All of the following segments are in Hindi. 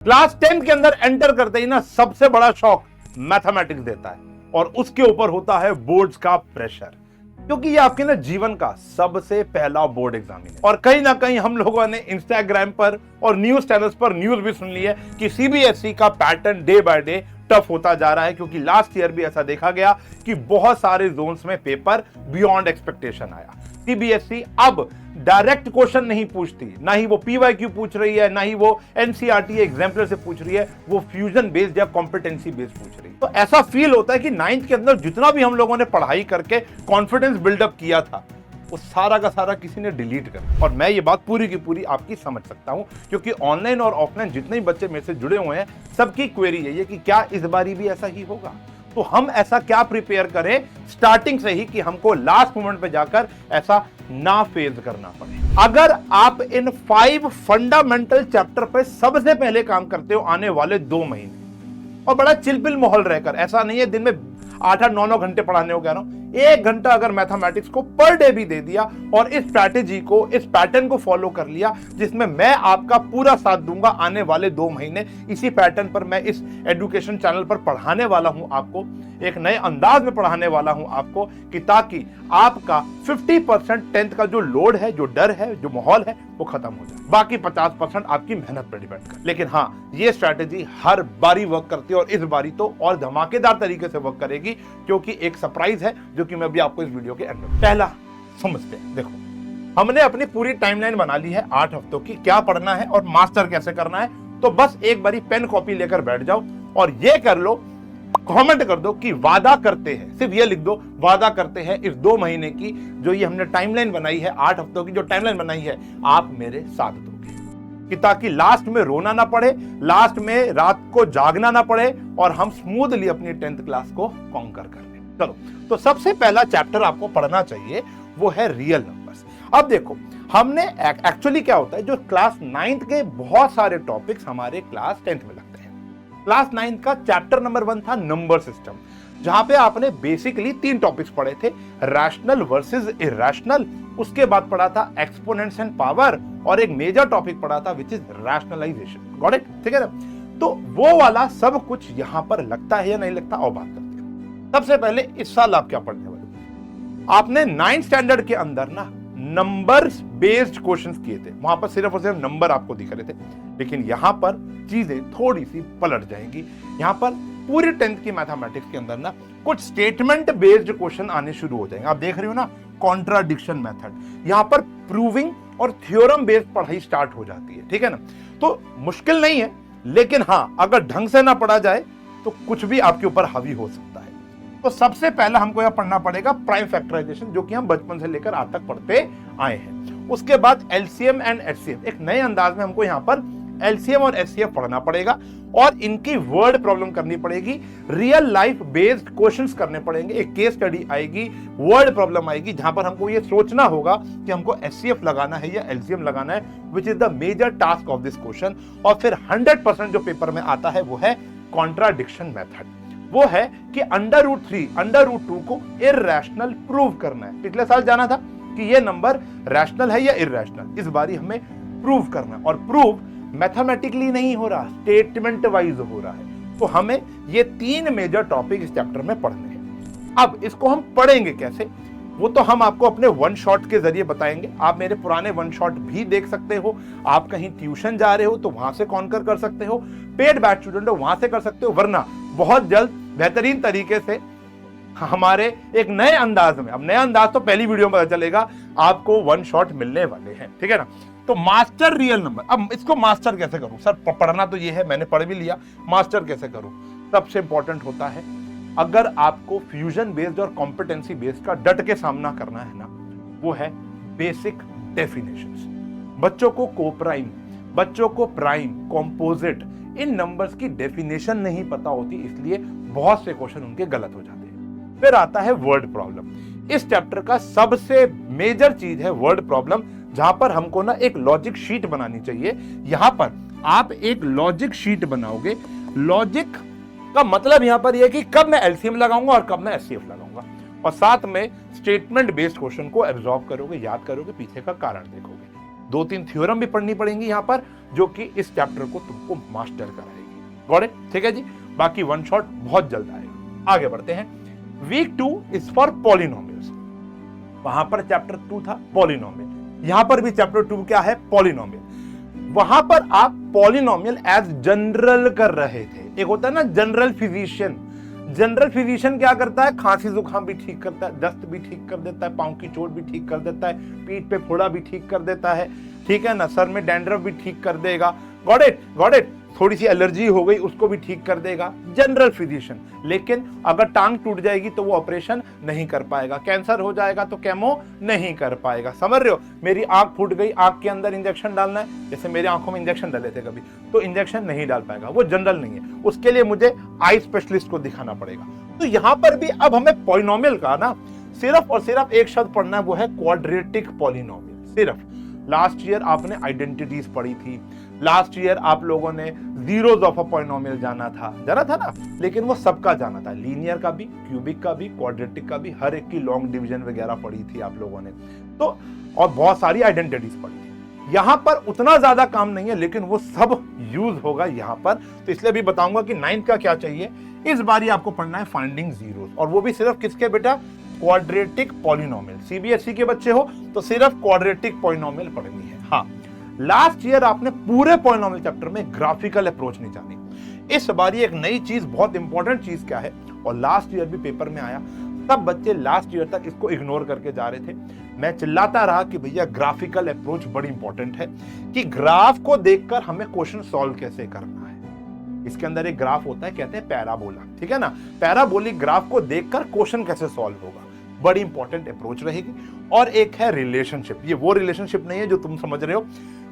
क्लास 10 के अंदर एंटर करते ही ना सबसे बड़ा शॉक मैथमेटिक्स देता है और उसके ऊपर होता है बोर्ड्स का प्रेशर, क्योंकि ये आपके ना जीवन का सबसे पहला बोर्ड एग्जाम है। और कहीं ना कहीं हम लोगों ने इंस्टाग्राम पर और न्यूज चैनल्स पर न्यूज भी सुन ली है कि सीबीएसई का pattern day by day tough होता जा रहा है, क्योंकि लास्ट ईयर भी ऐसा देखा गया कि बहुत सारे जोन्स में पेपर बियॉन्ड एक्सपेक्टेशन आया। सीबीएसई अब डायरेक्ट क्वेश्चन नहीं पूछती, ना ही वो पीवाईक्यू पूछ रही है, ना ही वो एनसीईआरटी एग्जाम्पलर से पूछ रही है, वो फ्यूजन बेस्ड या कॉम्पिटेंसी बेस्ड पूछ रही है। तो ऐसा फील होता है कि 9th के अंदर जितना भी हम लोगों ने पढ़ाई करके कॉन्फिडेंस बिल्डअप किया था वो सारा का सारा किसी ने डिलीट कर दिया। और मैं ये बात पूरी की पूरी आपकी समझ सकता हूं, क्योंकि ऑनलाइन और ऑफलाइन जितने भी बच्चे मेरे से जुड़े हुए हैं सबकी क्वेरी यही है कि क्या इस बारी भी ऐसा ही होगा। तो हम ऐसा क्या प्रिपेयर करें स्टार्टिंग से ही कि हमको लास्ट मोमेंट पे जाकर ऐसा ना फेस करना पड़े। अगर आप इन 5 फंडामेंटल चैप्टर पे सबसे पहले काम करते हो आने वाले 2 महीने और बड़ा चिलपिल माहौल रहकर, ऐसा नहीं है दिन में 8-8, 9-9 घंटे पढ़ाने को कह रहा हूं, 1 घंटा अगर मैथमेटिक्स को पर डे भी दे दिया और इस स्ट्रैटेजी को, इस पैटर्न को फॉलो कर लिया जिसमें मैं आपका पूरा साथ दूंगा आने वाले 2 महीने, इसी पैटर्न पर मैं इस एजुकेशन चैनल पर पढ़ाने वाला हूं आपको, एक नए अंदाज में पढ़ाने वाला हूं आपको, कि ताकि आपका 50% 10th का जो लोड है, जो डर है, जो माहौल है वो खत्म हो जाए। बाकी 50% आपकी मेहनत पर डिपेंड कर। लेकिन हाँ, ये स्ट्रैटेजी हर बारी वर्क करती है और इस बारी तो और धमाकेदार तरीके से वर्क करेगी, क्योंकि एक सरप्राइज है जो कि मैं अभी आपको इस वीडियो के एंड में पहला समझते हैं। देखो, हमने अपनी पूरी टाइमलाइन बना ली है 8 हफ्तों की, क्या पढ़ना है और मास्टर कैसे करना है। तो बस एक बारी पेन कॉपी लेकर बैठ जाओ और ये कर लो, कमेंट कर दो कि वादा करते हैं, सिर्फ ये लिख दो, वादा करते हैं इस 2 महीने की जो ये हमने टाइमलाइन बनाई है, 8 हफ्तों की जो टाइमलाइन बनाई है, आप मेरे साथ दोगे, कि ताकि लास्ट में रोना ना पड़े, लास्ट में रात को जागना ना पड़े और हम स्मूथली अपनी 10th क्लास को कॉन्कर कर लें। चलो, तो सबसे पहला चैप्टर आपको पढ़ना चाहिए वो है रियल नंबर्स। अब देखो, हमने एक्चुअली क्या होता है, जो क्लास 9th के बहुत सारे टॉपिक्स हमारे क्लास 10th में लगते हैं। क्लास 9th का चैप्टर नंबर 1 था नंबर सिस्टम, जहां पे आपने बेसिकली 3 टॉपिक्स पढ़े थे, रैशनल वर्सेस इरैशनल, उसके बाद पढ़ा था एक्सपोनेंट्स एंड पावर, और एक मेजर टॉपिक पढ़ा था which is rationalization. Got it? ठीक है ना? तो वो वाला सब कुछ यहां पर लगता है या नहीं लगता, और बात करते हैं। सबसे पहले इस साल आप क्या पढ़ने वाले हो? आपने 9th स्टैंडर्ड के अंदर ना नंबर्स बेस्ड क्वेश्चंस किए थे, वहां पर सिर्फ और सिर्फ नंबर आपको दिख रहे थे, लेकिन यहां पर चीजें थोड़ी सी पलट जाएंगी। यहां पर पूरी 10th की मैथमेटिक्स के अंदर ना कुछ स्टेटमेंट बेस्ड क्वेश्चन आने शुरू हो जाएंगे। आप देख रहे हो ना, कॉन्ट्राडिक्शन मेथड, यहां पर प्रूविंग और थ्योरम बेस्ड पढ़ाई स्टार्ट हो जाती है। ठीक है ना? तो मुश्किल नहीं है, लेकिन हां, अगर ढंग से ना पढ़ा जाए तो कुछ भी आपके ऊपर हावी हो सकता है। तो सबसे पहला हमको यह पढ़ना पड़ेगा प्राइम फैक्टराइजेशन, जो कि हम बचपन से लेकर आज तक पढ़ते आए हैं। उसके बाद एलसीएम एंड एचसीएफ, एक नए अंदाज में हमको यहाँ पर एलसीएम और एचसीएफ पढ़ना पड़ेगा और इनकी वर्ड प्रॉब्लम करनी पड़ेगी, रियल लाइफ बेस्ड क्वेश्चंस करने पड़ेंगे, एक केस स्टडी आएगी, वर्ड प्रॉब्लम आएगी, जहां पर हमको ये सोचना होगा कि हमको एचसीएफ लगाना है या एलसीएम लगाना है, which is the major task of this question. और फिर 100% जो पेपर में आता है वो है कॉन्ट्राडिक्शन मेथड। वो है कि √3, √2 को इरैशनल प्रूव करना है। पिछले साल जाना था कि ये नंबर रैशनल है या इरैशनल, इस बारी हमें प्रूव करना है, और प्रूव मैथमेटिकली नहीं हो रहा, स्टेटमेंट वाइज हो रहा है। तो हमें ये 3 मेजर टॉपिक इस चैप्टर में पढ़ने हैं। अब इसको हम पढ़ेंगे कैसे, वो तो हम आपको अपने 1 शॉट के जरिए बताएंगे। आप मेरे पुराने 1 शॉट भी देख सकते हो, आप कहीं ट्यूशन जा रहे हो तो वहां से कॉन्कर कर सकते हो, पेड बैच स्टूडेंट हो वहां से कर सकते हो, वरना बहुत जल्द बेहतरीन तरीके से हमारे एक नए अंदाज में, अब नया अंदाज तो पहली वीडियो में पता चलेगा, आपको 1 शॉट मिलने वाले हैं। ठीक है ना? तो मास्टर रियल नंबर, अब इसको मास्टर कैसे करूं सर? पढ़ना तो ये है, मैंने पढ़ भी लिया, मास्टर कैसे करूं? सबसे इंपॉर्टेंट होता है, अगर आपको फ्यूजन बेस्ड और कॉम्पिटेंसी बेस्ड का डट के सामना करना है ना, वो है बेसिक डेफिनेशंस। बच्चों को कोप्राइम, बच्चों को प्राइम, कॉम्पोजिट, इन नंबर्स की डेफिनेशन नहीं पता होती, इसलिए बहुत से क्वेश्चन उनके गलत हो जाते हैं। फिर आता है वर्ड प्रॉब्लम। इस चैप्टर का सबसे मेजर चीज है वर्ड प्रॉब्लम, जहां पर हमको ना एक लॉजिक शीट बनानी चाहिए। यहां पर आप एक लॉजिक शीट बनाओगे। लॉजिक का मतलब यहां पर यह कि कब मैं एलसीएम लगाऊंगा और कब मैं एचसीएफ लगाऊंगा, और साथ में स्टेटमेंट बेस्ड क्वेश्चन को एब्जॉर्ब करोगे, याद करोगे, पीछे का कारण देखोगे। 2-3 थ्योरम भी पढ़नी पड़ेंगी यहाँ पर, जो कि इस चैप्टर को तुमको मास्टर कराएगी। Got it? ठीक है जी। बाकी वन शॉट बहुत जल्द आएगा। आगे बढ़ते हैं। Week 2 is for polynomials. वहां पर चैप्टर 2 था पॉलिनोमियल, यहां पर भी चैप्टर 2 क्या है? पॉलिनोमियल। वहां पर आप पॉलिनोमियल एज जनरल कर रहे थे। एक होता है ना जनरल फिजिशियन। जनरल फिजिशियन क्या करता है? खांसी जुकाम भी ठीक करता है, दस्त भी ठीक कर देता है, पांव की चोट भी ठीक कर देता है, पीठ पे फोड़ा भी ठीक कर देता है, ठीक है ना, सर में डैंड्रफ भी ठीक कर देगा। Got it? Got it? थोड़ी सी एलर्जी हो गई उसको भी ठीक कर देगा, जनरल फिजिशियन। लेकिन अगर टांग टूट जाएगी तो वो ऑपरेशन नहीं कर पाएगा, कैंसर हो जाएगा तो केमो नहीं कर पाएगा। समझ रहे हो? मेरी आंख फूट गई, आंख के अंदर इंजेक्शन डालना है, जैसे मेरी आंखों में इंजेक्शन डाले थे कभी, तो इंजेक्शन नहीं डाल पाएगा, वो जनरल नहीं है। उसके लिए मुझे आई स्पेशलिस्ट को दिखाना पड़ेगा। तो यहां पर भी अब हमें पॉलिनोमियल का ना सिर्फ और सिर्फ एक शब्द पढ़ना है, वो है क्वाड्रेटिक पॉलिनोमियल। सिर्फ लास्ट ईयर आपने आइडेंटिटीज पढ़ी थी, लास्ट ईयर आप लोगों ने जीरोस ऑफ अ पॉलिनोमियल जाना था ना, लेकिन वो सबका जाना था, लीनियर का भी, क्यूबिक का भी, क्वाड्रेटिक का भी, हर एक की लॉन्ग डिवीजन वगैरह पढ़ी थी आप लोगों ने तो, और बहुत सारी आइडेंटिटीज पढ़ी थी। यहां पर उतना ज्यादा काम नहीं है, लेकिन वो सब यूज होगा यहां पर, तो इसलिए भी बताऊंगा कि 9th का क्या चाहिए। इस बार आपको पढ़ना है फाइंडिंग जीरोस, और वो भी सिर्फ किसके बेटा? Quadratic polynomial. सीबीएसई के बच्चे हो तो सिर्फ क्वाड्रेटिक पॉलिनोमियल पढ़नी है। हाँ, लास्ट ईयर आपने पूरे पॉलिनोमियल चैप्टर में ग्राफिकल अप्रोच नहीं जानी। इस बार एक नई चीज, बहुत इंपॉर्टेंट चीज क्या है, और लास्ट ईयर भी पेपर में आया, सब बच्चे लास्ट ईयर तक इसको इग्नोर करके जा रहे थे। मैं चिल्लाता रहा कि भैया ग्राफिकल अप्रोच बड़ी इंपॉर्टेंट है, कि ग्राफ को देखकर हमें क्वेश्चन सॉल्व कैसे करना है। इसके अंदर एक ग्राफ होता है, कहते हैं पैराबोला, ठीक है ना। पैराबोलिक ग्राफ को देखकर क्वेश्चन कैसे सॉल्व होगा, बड़ी इंपॉर्टेंट अप्रोच रहेगी। और एक है रिलेशनशिप। ये वो रिलेशनशिप नहीं है जो तुम समझ रहे हो,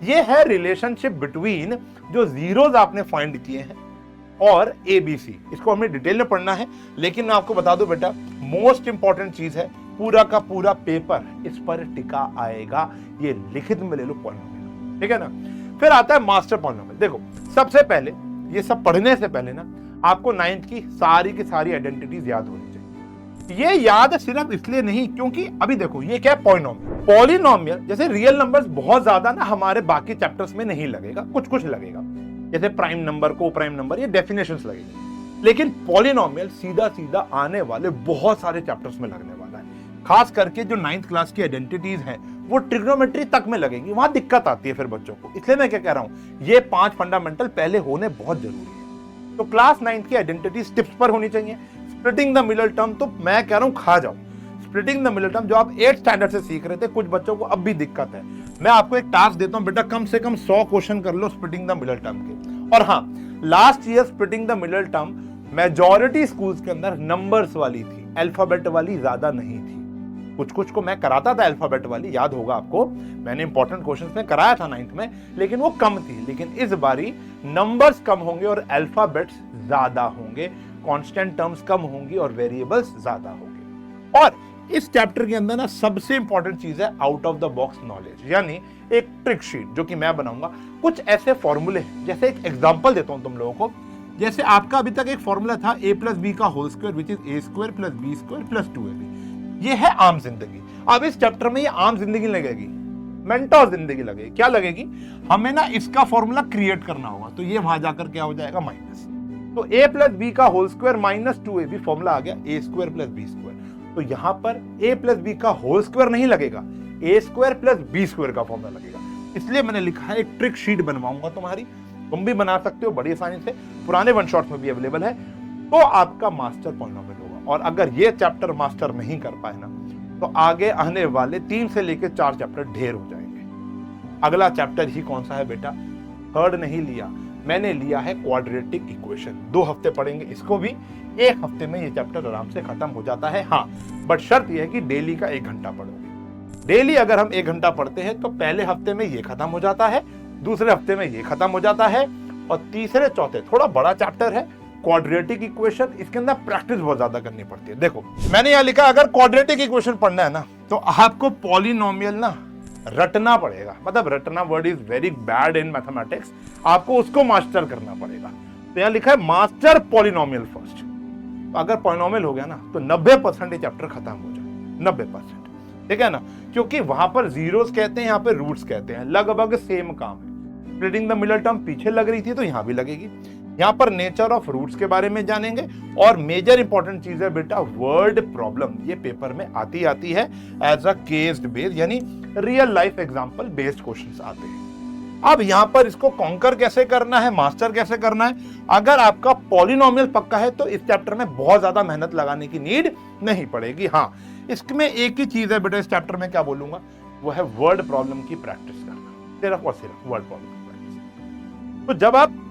ये है रिलेशनशिप बिटवीन जो जीरोस आपने फाइंड किए हैं और एबीसी। इसको हमें डिटेल में पढ़ना है, लेकिन मैं आपको बता दूं बेटा, मोस्ट इंपॉर्टेंट चीज है, पूरा का पूरा पेपर इस पर टिका आएगा। ये लिखित में ले लो पॉलिनोमियल, ठीक है ना। फिर आता है मास्टर पॉलिनोमियल। देखो, सबसे पहले ये सब पढ़ने से पहले ना आपको 9th की सारी आइडेंटिटीज याद होनी चाहिए। ये याद सिर्फ इसलिए नहीं क्योंकि अभी देखो ये क्या है? पॉलिनोमियल। पॉलिनोमियल जैसे रियल नंबर्स बहुत ज्यादा ना हमारे बाकी चैप्टर्स में नहीं लगेगा, कुछ लगेगा, जैसे प्राइम नंबर, को प्राइम नंबर, ये डेफिनेशंस लगेगी। लेकिन पॉलिनोमियल सीधा आने वाले बहुत सारे चैप्टर्स में लगने वाला है। खास करके जो 9th क्लास की आइडेंटिटीज हैं वो ट्रिग्नोमेट्री तक में लगेंगी, वहां दिक्कत आती है फिर बच्चों को। इसलिए मैं क्या कह रहा हूं, ये 5 फंडामेंटल पहले होने बहुत जरूरी है। तो क्लास 9th की आइडेंटिटीज टिप्स पर होनी चाहिए। स्प्लिटिंग द मिडल टर्म तो मैं कह रहा हूं खा जाओ। स्प्लिटिंग द मिडल टर्म जो आप 8th स्टैंडर्ड से सीख रहे थे, कुछ बच्चों को अब भी दिक्कत है। मैं आपको एक टास्क देता हूं बेटा, कम से कम 100 क्वेश्चन कर लो स्प्लिटिंग द मिडल टर्म के। और हाँ, last year splitting the middle term majority schools के अंदर नंबर्स वाली थी, अल्फाबेट वाली ज्यादा नहीं थी। कुछ को मैं कराता था अल्फाबेट वाली, याद होगा आपको, मैंने इंपॉर्टेंट क्वेश्चंस में कराया था 9th में, लेकिन वो कम थी। लेकिन इस बारी नंबर्स कम होंगे और अल्फाबेट्स ज्यादा होंगे, कांस्टेंट टर्म्स कम होंगी और वेरिएबल्स ज्यादा होंगे। और इस चैप्टर के अंदर ना सबसे इंपॉर्टेंट चीज है out of the box knowledge, यानी एक ट्रिक शीट जो कि मैं बनाऊंगा। कुछ ऐसे फॉर्मूले, जैसे एक एग्जांपल देता हूं तुम लोगों को। जैसे आपका अभी तक एक फॉर्मूला था a+b का whole square which is a² + b² + 2ab। ये है आम जिंदगी। अब इस चैप्टर में ये आम जिंदगी लगेगी, मेंटोर जिंदगी लगेगी। क्या लगेगी? हमें ना इसका फॉर्मूला क्रिएट करना होगा, तो ये वहां जाकर क्या हो जाएगा? माइनस। तो a+b का होल स्क्वायर - 2ab फॉर्मूला आ गया a² + b²। तो यहां पर a+b का होल स्क्वायर नहीं लगेगा, a² + b² का फॉर्मूला लगेगा। इसलिए मैंने लिखा है एक ट्रिक शीट बनवाऊंगा तुम्हारी, तुम भी बना सकते हो बड़ी आसानी से, पुराने वन शॉट में भी अवेलेबल है। तो आपका मास्टर पॉलिनोमियल होगा। और अगर ये चैप्टर मास्टर नहीं कर पाए ना, तो आगे आने वाले 3 से लेकर 4 चैप्टर ढेर हो जाएंगे। अगला चैप्टर ही कौन सा है बेटा? थर्ड नहीं लिया मैंने, लिया है क्वाड्रेटिक इक्वेशन। 2 हफ्ते पढ़ेंगे इसको भी, 1 हफ्ते में ये चैप्टर आराम से खत्म हो जाता है। हाँ, बट शर्त यह है कि डेली का 1 घंटा पढ़ोगे। डेली अगर हम 1 घंटा पढ़ते हैं तो पहले हफ्ते में ये खत्म हो जाता है, दूसरे हफ्ते में ये खत्म हो जाता है, और तीसरे चौथे थोड़ा बड़ा चैप्टर है क्वाड्रेटिक इक्वेशन। इसके अंदर प्रैक्टिस बहुत ज्यादा करनी पड़ती है। देखो मैंने यहां लिखा, अगर क्वाड्रेटिक इक्वेशन पढ़ना है ना, तो आपको पॉलिनोमियल ना रटना पड़ेगा। मतलब रटना word is very bad in mathematics, आपको उसको मास्टर करना पड़ेगा। तो यहां लिखा है मास्टर पॉलिनोमियल फर्स्ट। तो अगर पॉलिनोमियल हो गया ना, तो 90% ये चैप्टर खत्म हो जाए, 90%। ठीक है ना, क्योंकि वहां पर जीरोस कहते हैं, यहाँ पे रूट्स कहते हैं, लगभग सेम काम है। स्प्लिटिंग द मिडल टर्म पीछे लग रही थी तो यहाँ भी लगेगी। यहाँ पर नेचर ऑफ रूट्स के बारे में जानेंगे, और मेजर इंपॉर्टेंट चीज है बेटा वर्ड प्रॉब्लम। ये पेपर में आती है एज अ केस बेस्ड, यानी real life example based questions आते हैं। अब यहाँ पर इसको कॉन्कर कैसे करना है, मास्टर कैसे करना है, अगर आपका पॉलिनोमियल पक्का है तो इस चैप्टर में बहुत ज्यादा मेहनत लगाने की नीड नहीं पड़ेगी। हाँ, इसमें एक ही चीज है बेटा, इस चैप्टर में क्या बोलूंगा, वो है वर्ड प्रॉब्लम की प्रैक्टिस करना, सिर्फ और सिर्फ वर्ड प्रॉब्लम की प्रैक्टिस। तो जब आप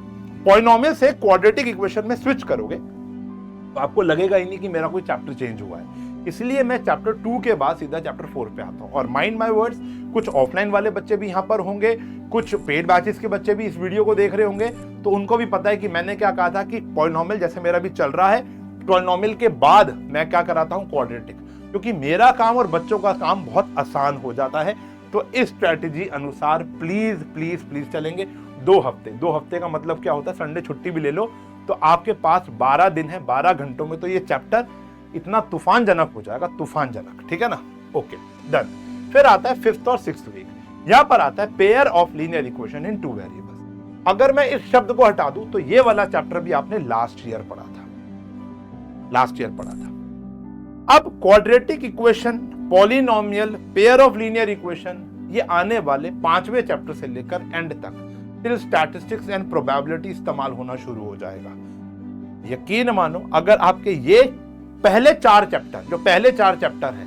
पॉलिनोमियल से क्वाड्रेटिक इक्वेशन में स्विच करोगे तो आपको लगेगा ही नहीं कि मेरा कोई चैप्टर चेंज हुआ है। इसलिए मैं चैप्टर 2 के बाद सीधा चैप्टर 4 पे आता हूं। और माइंड माय वर्ड्स, कुछ ऑफलाइन वाले बच्चे भी यहां पर होंगे, कुछ पेड बैचेस के बच्चे भी इस वीडियो को देख रहे होंगे, तो उनको भी पता है कि मैंने क्या कहा था कि पॉलिनोमियल जैसे मेरा भी चल रहा है, पॉलिनोमियल के बाद मैं क्या कराता हूं, क्वाड्रेटिक, क्योंकि मेरा काम और बच्चों का काम बहुत आसान हो जाता है। तो इस स्ट्रेटेजी अनुसार प्लीज प्लीज प्लीज चलेंगे 2 हफ्ते। 2 हफ्ते का मतलब क्या होता है, संडे छुट्टी भी ले लो तो आपके पास 12 दिन है, 12 घंटों में तो ये चैप्टर इतना तूफानजनक हो जाएगा, तूफानजनक, ठीक है ना। Okay done. फिर आता है 5th और 6th वीक, यहां पर आता है pair of linear equation in 2 variables. अगर मैं इस शब्द को हटा दूं तो ये वाला चैप्टर भी आपने लास्ट ईयर पढ़ा था। अब quadratic equation, polynomial, pair of linear equation, ये आने वाले 5वें चैप्टर से लेकर एंड तक फिर स्टैटिस्टिक्स एंड प्रोबेबिलिटी इस्तेमाल होना शुरू हो जाएगा। यकीन मानो, अगर आपके ये पहले 4 चैप्टर हैं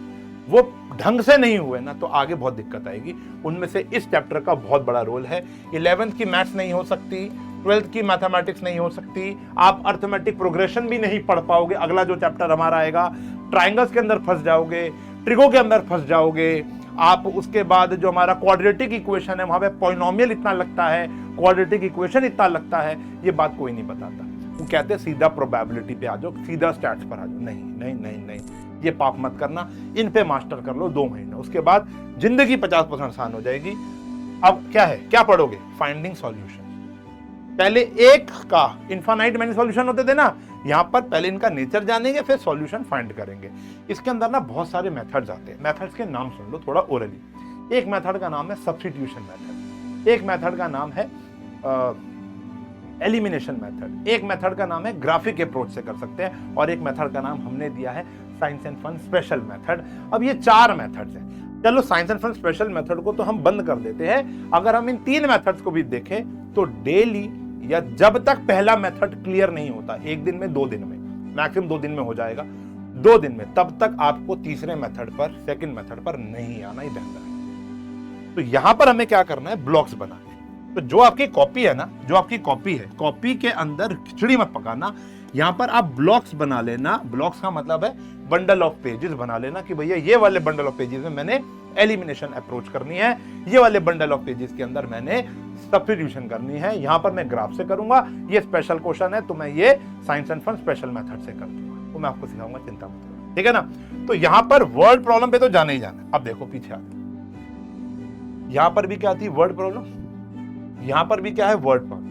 वो ढंग से नहीं हुए ना तो आगे बहुत दिक्कत आएगी। उनमें से इस चैप्टर का बहुत बड़ा रोल है। 11th की मैथ्स नहीं हो सकती, 12th की मैथमेटिक्स नहीं हो सकती, आप अर्थमेटिक प्रोग्रेशन भी नहीं पढ़ पाओगे। अगला जो चैप्टर हमारा आएगा, ट्राइंगल्स के अंदर फंस जाओगे, ट्रिगो के अंदर फंस जाओगे आप। उसके बाद जो हमारा क्वाड्रेटिक इक्वेशन है वहां पे पॉलिनोमियल इतना लगता है, क्वाड्रेटिक इक्वेशन इतना लगता है, ये बात कोई नहीं बताता। वो कहते हैं सीधा प्रोबेबिलिटी पे आ जाओ, सीधा स्टैट्स पर आ जाओ। नहीं नहीं नहीं नहीं, ये पाप मत करना। इन पे मास्टर कर लो 2 महीने, उसके बाद जिंदगी 50% आसान हो जाएगी। अब क्या है, क्या पढ़ोगे, फाइंडिंग सॉल्यूशन। पहले एक का इनफाइनाइट मैनी सॉल्यूशन होते थे ना, यहां पर पहले इनका नेचर जानेंगे फिर सॉल्यूशन फाइंड करेंगे। इसके अंदर ना बहुत सारे मेथड्स आते हैं, मेथड्स के नाम सुन लो थोड़ा ओरली। एक मेथड का नाम है सब्स्टिट्यूशन मेथड, एक मेथड का नाम है एलिमिनेशन मेथड, एक मेथड का नाम है ग्राफिक अप्रोच से कर सकते हैं, और एक मेथड का नाम हमने दिया है science and fun special method. अब ये 4 मेथड्स हैं। चलो science and fun special method को तो हम बंद कर देते हैं। अगर हम इन 3 मेथड्स को भी देखें तो डेली या जब तक पहला मेथड क्लियर नहीं होता, 1 दिन में 2 दिन में, मैक्सिमम 2 दिन में हो जाएगा, 2 दिन में, तब तक आपको तीसरे मेथड पर, सेकंड मेथड पर नहीं आना ही बेहतर है। तो यहां पर हमें क्या करना है, ब्लॉक्स बनाने। तो जो आपकी कॉपी है ना, जो आपकी कॉपी है, कॉपी के अंदर खिचड़ी मत पकाना, यहां पर आप ब्लॉक्स बना लेना। ब्लॉक्स का मतलब है बंडल ऑफ पेजेस बना लेना कि भैया ये वाले बंडल ऑफ पेजेस में मैंने एलिमिनेशन अप्रोच करनी है, ये वाले बंडल ऑफ पेजेस के अंदर मैंने सब्स्टिट्यूशन करनी है। यहां पर मैं ग्राफ से करूंगा, ये स्पेशल क्वेश्चन है तो मैं ये science and fun special method से कर दूंगा, तो मैं आपको सिखाऊंगा, चिंता मत करो, ठीक है ना। तो यहां पर वर्ड प्रॉब्लम पे तो जाना ही जाना। अब देखो पीछे आते, यहां पर भी क्या थी, वर्ड प्रॉब्लम, यहां पर भी क्या है, वर्ड प्रॉब्लम।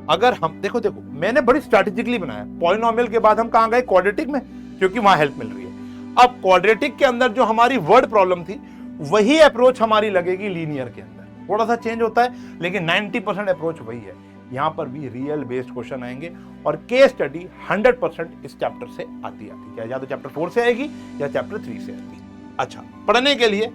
अगर हम देखो मैंने बड़ी स्ट्रैटेजिकली बनाया। पॉलिनोमियल के बाद हम कहां गए, क्वाड्रेटिक में, क्योंकि वहां हेल्प मिल रही है। अब क्वाड्रेटिक के अंदर जो हमारी वर्ड प्रॉब्लम थी वही अप्रोच हमारी लगेगी लीनियर के अंदर, थोड़ा सा चेंज होता है लेकिन 90% अप्रोच वही है। यहां पर भी रियल बेस्ड क्वेश्चन आएंगे और केस स्टडी 100% इस चैप्टर से आती या तो चैप्टर 4 से आएगी या चैप्टर 3 से आएगी। अच्छा, पढ़ने के लिए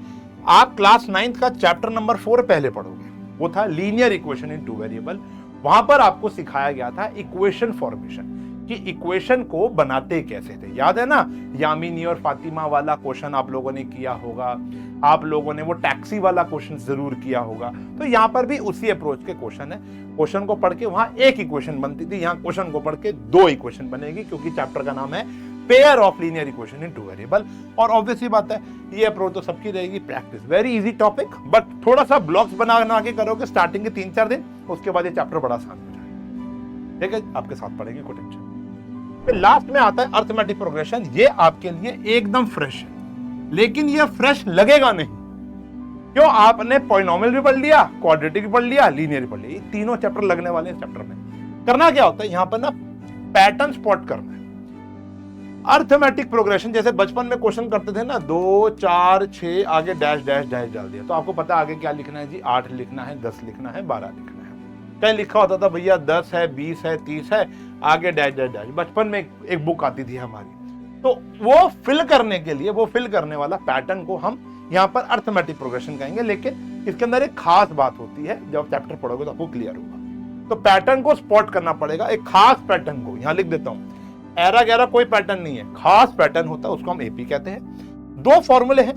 आप क्लास 9th का चैप्टर नंबर 4 पहले पढ़ोगे, वो था लीनियर इक्वेशन इन 2 वेरिएबल। वहां पर आपको सिखाया गया था इक्वेशन फॉर्मेशन, कि इक्वेशन को बनाते कैसे थे। याद है ना, यामिनी और फातिमा वाला क्वेश्चन आप लोगों ने किया होगा, आप लोगों ने वो टैक्सी वाला क्वेश्चन जरूर किया होगा। तो यहां पर भी उसी अप्रोच के क्वेश्चन है। क्वेश्चन को पढ़ के वहां एक इक्वेशन बनती थी, यहां क्वेश्चन को पढ़ के 2 इक्वेशन बनेगी, क्योंकि चैप्टर का नाम है pair of linear equation in 2 variable. और ऑब्वियसली बात है, ये अप्रोच तो सबकी रहेगी, practice, very easy topic, but थोड़ा सा ब्लॉक्स बना के करोगे स्टार्टिंग के 3-4 दिन, उसके बाद ये चैप्टर बड़ा आसान हो जाएगा, ठीक है। आपके साथ पढ़ेंगे, कोई टेंशन। फिर लास्ट में आता है अर्थमेटिक प्रोग्रेशन। ये आपके लिए एकदम फ्रेश है, लेकिन ये फ्रेश लगेगा नहीं, क्यों, आपने पॉलिनोमियल भी पढ़ लिया, क्वाड्रेटिक भी पढ़ लिया, लीनियर भी पढ़ लिया, ये तीनों चैप्टर लगने वाले हैं। इस चैप्टर में करना क्या होता है, यहां पर ना पैटर्न स्पॉट करना है। अर्थमेटिक प्रोग्रेशन, जैसे बचपन में क्वेश्चन करते थे ना 2 4 6 आगे डैश डैश डैश डाल दिया, तो आपको पता है आगे क्या लिखना है जी, 8 लिखना है, 10 लिखना है, 12 लिखना है। कहीं लिखा होता था भैया 10 है, 20 है, 30 है, आगे डैश डैश डैश। बचपन में एक बुक आती थी हमारी, तो वो फिल करने के लिए, वो फिल करने वाला पैटर्न को हम यहाँ पर अर्थमेटिक प्रोग्रेशन कहेंगे। लेकिन इसके अंदर एक खास बात होती है, जब चैप्टर पढ़ोगे तो आपको क्लियर होगा। तो पैटर्न को स्पॉट करना पड़ेगा, एक खास पैटर्न को। यहाँ लिख देता हूँ, एरा गैरा कोई पैटर्न नहीं है, खास पैटर्न होता है, उसको हम एपी कहते हैं। 2 फॉर्मूले हैं,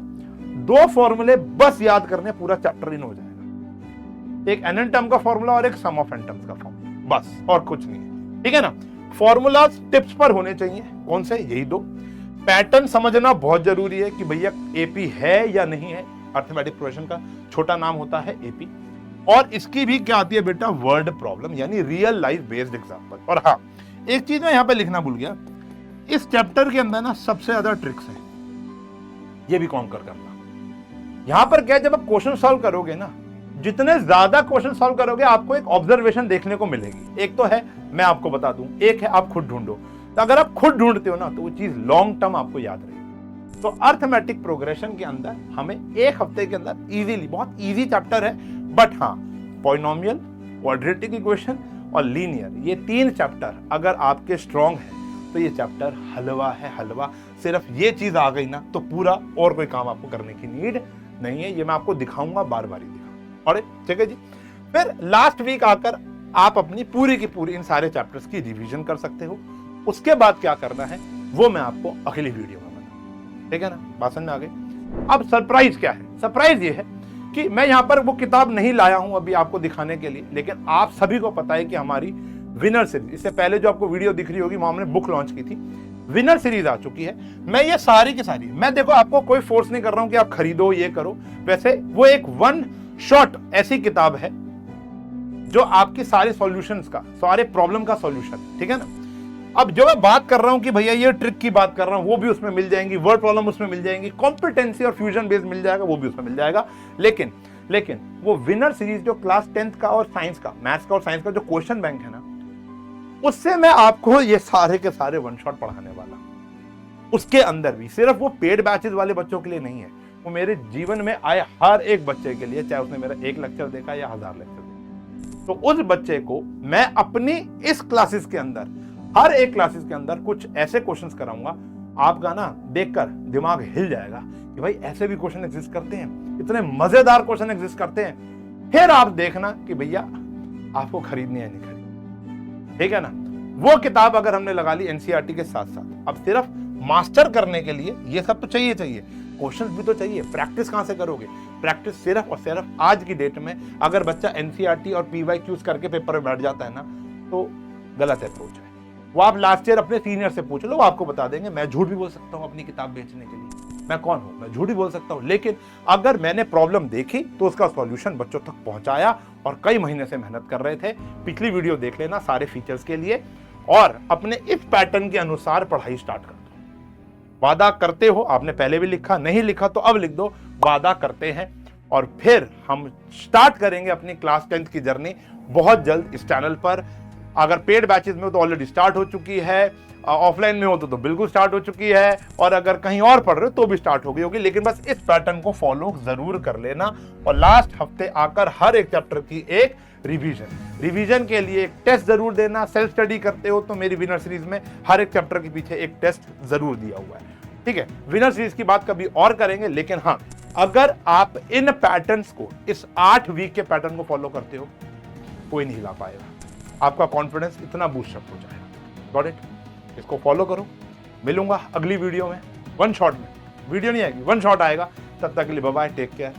2 फॉर्मूले बस याद करने, पूरा चैप्टर इन हो जाएगा। एक एन टर्म का फॉर्मूला और एक सम ऑफ एन टर्म्स का फॉर्मूला, बस और कुछ नहीं है, ठीक है ना। फॉर्मूलाज टिप्स पर होने चाहिए, कौन से, यही 2। पैटर्न समझना बहुत जरूरी है कि भैया एपी है या नहीं है। अर्थमेटिक प्रोग्रेशन का छोटा नाम होता है एपी, और इसकी भी क्या आती है बेटा, वर्ड प्रॉब्लम, यानी रियल लाइफ बेस्ड एग्जांपल। और हाँ, एक चीज मैं यहां पे लिखना भूल गया, इस चैप्टर के अंदर ना सबसे ज्यादा ट्रिक्स है, ये भी कॉन्कर करना। यहां पर क्या है, जब आप क्वेश्चन सॉल्व करोगे ना, जितने ज्यादा क्वेश्चन सॉल्व करोगे आपको एक ऑब्जर्वेशन देखने को मिलेगी। एक तो है, मैं आपको बता दूं, एक है आप खुद ढूंढो। तो अगर आप खुद ढूंढते हो ना, तो वो चीज लॉन्ग टर्म आपको याद रहेगी। तो अर्थमेटिक प्रोग्रेशन के अंदर हमें 1 हफ्ते के अंदर इजीली, बहुत इजी चैप्टर है, बट हाँ, पॉलिनोमियल, क्वाड्रेटिक इक्वेशन और लीनियर, ये 3 चैप्टर अगर आपके स्ट्रॉन्ग है तो ये चैप्टर हलवा है, हलवा। सिर्फ ये चीज आ गई ना तो पूरा, और कोई काम आपको करने की नीड नहीं है। ये मैं आपको दिखाऊंगा, बार बार ही दिखाऊंगा, और ठीक है जी। फिर लास्ट वीक आकर आप अपनी पूरी की पूरी इन सारे चैप्टर्स की रिवीजन कर सकते हो। उसके बाद क्या करना है वो मैं आपको अगली वीडियो में बताऊंगा, ठीक है ना, बात समझ में आ गई। अब सरप्राइज क्या है, सरप्राइज ये है कि मैं यहां पर वो किताब नहीं लाया हूं अभी आपको दिखाने के लिए, लेकिन आप सभी को पता है कि हमारी विनर सीरीज, इससे पहले जो आपको वीडियो दिख रही होगी वहां हमने बुक लॉन्च की थी, विनर सीरीज आ चुकी है। मैं ये सारी की सारी, मैं देखो आपको कोई फोर्स नहीं कर रहा हूं कि आप खरीदो, ये करो, वैसे वो एक 1 शॉट ऐसी किताब है जो आपकी सारे सॉल्यूशंस का, सारे प्रॉब्लम का सॉल्यूशन, ठीक है ना। अब जो मैं बात कर रहा हूं कि भैया ये ट्रिक की बात कर रहा हूं, वो भी उसमें मिल जाएंगी, वर्ड प्रॉब्लम उसमें मिल जाएंगी, कॉम्पिटेंसी और फ्यूजन बेस्ड मिल जाएगा, वो भी उसमें मिल जाएगा। लेकिन वो विनर सीरीज जो क्लास 10th का और साइंस का, मैथ्स का और साइंस का जो क्वेश्चन बैंक है ना, उससे मैं आपको ये सारे के सारे 1 शॉट पढ़ाने वाला। उसके अंदर भी सिर्फ वो पेड बैचेस वाले बच्चों के लिए नहीं है, वो मेरे जीवन में आए हर एक बच्चे के लिए, चाहे उसने मेरा 1 लेक्चर देखा या 1000 लेक्चर देखा। तो उस बच्चे को मैं अपनी इस क्लासेस के अंदर, हर एक क्लासेस के अंदर कुछ ऐसे क्वेश्चंस कराऊंगा, आपका ना देखकर दिमाग हिल जाएगा कि भाई ऐसे भी क्वेश्चन एग्जिस्ट करते हैं, इतने मजेदार क्वेश्चन एग्जिस्ट करते हैं। फिर आप देखना कि भैया आपको खरीदनी है नहीं खरीदनी, ठीक है ना। वो किताब अगर हमने लगा ली एनसीईआरटी के साथ साथ, अब सिर्फ मास्टर करने के लिए ये सब तो चाहिए, क्वेश्चंस भी तो चाहिए। प्रैक्टिस कहां से करोगे, प्रैक्टिस सिर्फ और सिर्फ आज की डेट में अगर बच्चा एनसीईआरटी और पीवाईक्यूज करके पेपर में बैठ जाता है ना, तो गलत अप्रोच है। वो आप लास्ट ईयर अपने सीनियर से पूछ लो, वो आपको बता देंगे। मैं झूठ भी बोल सकता हूं अपनी किताब बेचने के लिए, मैं कौन हूं, मैं झूठ भी बोल सकता हूं, लेकिन अगर मैंने प्रॉब्लम देखी तो उसका सॉल्यूशन बच्चों तक पहुंचाया, और कई महीने से मेहनत कर रहे थे। पिछली वीडियो देख लेना सारे फीचर्स के लिए, और अपने इस पैटर्न के अनुसार पढ़ाई स्टार्ट कर दो। वादा करते हो, आपने पहले भी लिखा, नहीं लिखा तो अब लिख दो, वादा करते हैं। और फिर हम स्टार्ट करेंगे अपनी क्लास 10th की जर्नी बहुत जल्द इस चैनल पर। अगर पेड बैचेस में हो तो ऑलरेडी स्टार्ट हो चुकी है, ऑफलाइन में हो तो बिल्कुल स्टार्ट हो चुकी है, और अगर कहीं और पढ़ रहे हो तो भी स्टार्ट हो गई होगी। लेकिन बस इस पैटर्न को फॉलो जरूर कर लेना, और लास्ट हफ्ते आकर हर एक चैप्टर की एक रिवीजन के लिए एक टेस्ट जरूर देना। सेल्फ स्टडी करते हो तो मेरी विनर सीरीज में हर एक चैप्टर के पीछे एक टेस्ट जरूर दिया हुआ है, ठीक है। विनर सीरीज की बात कभी और करेंगे, लेकिन हाँ, अगर आप इन पैटर्न्स को, इस 8 वीक के पैटर्न को फॉलो करते हो, कोई नहीं हिला पाएगा, आपका कॉन्फिडेंस इतना बूस्ट अप हो जाएगा। गॉट इट, इसको फॉलो करो। मिलूंगा अगली वीडियो में 1 शॉट में, वीडियो नहीं आएगी, 1 शॉट आएगा। तब तक के लिए बाय बाय, टेक केयर।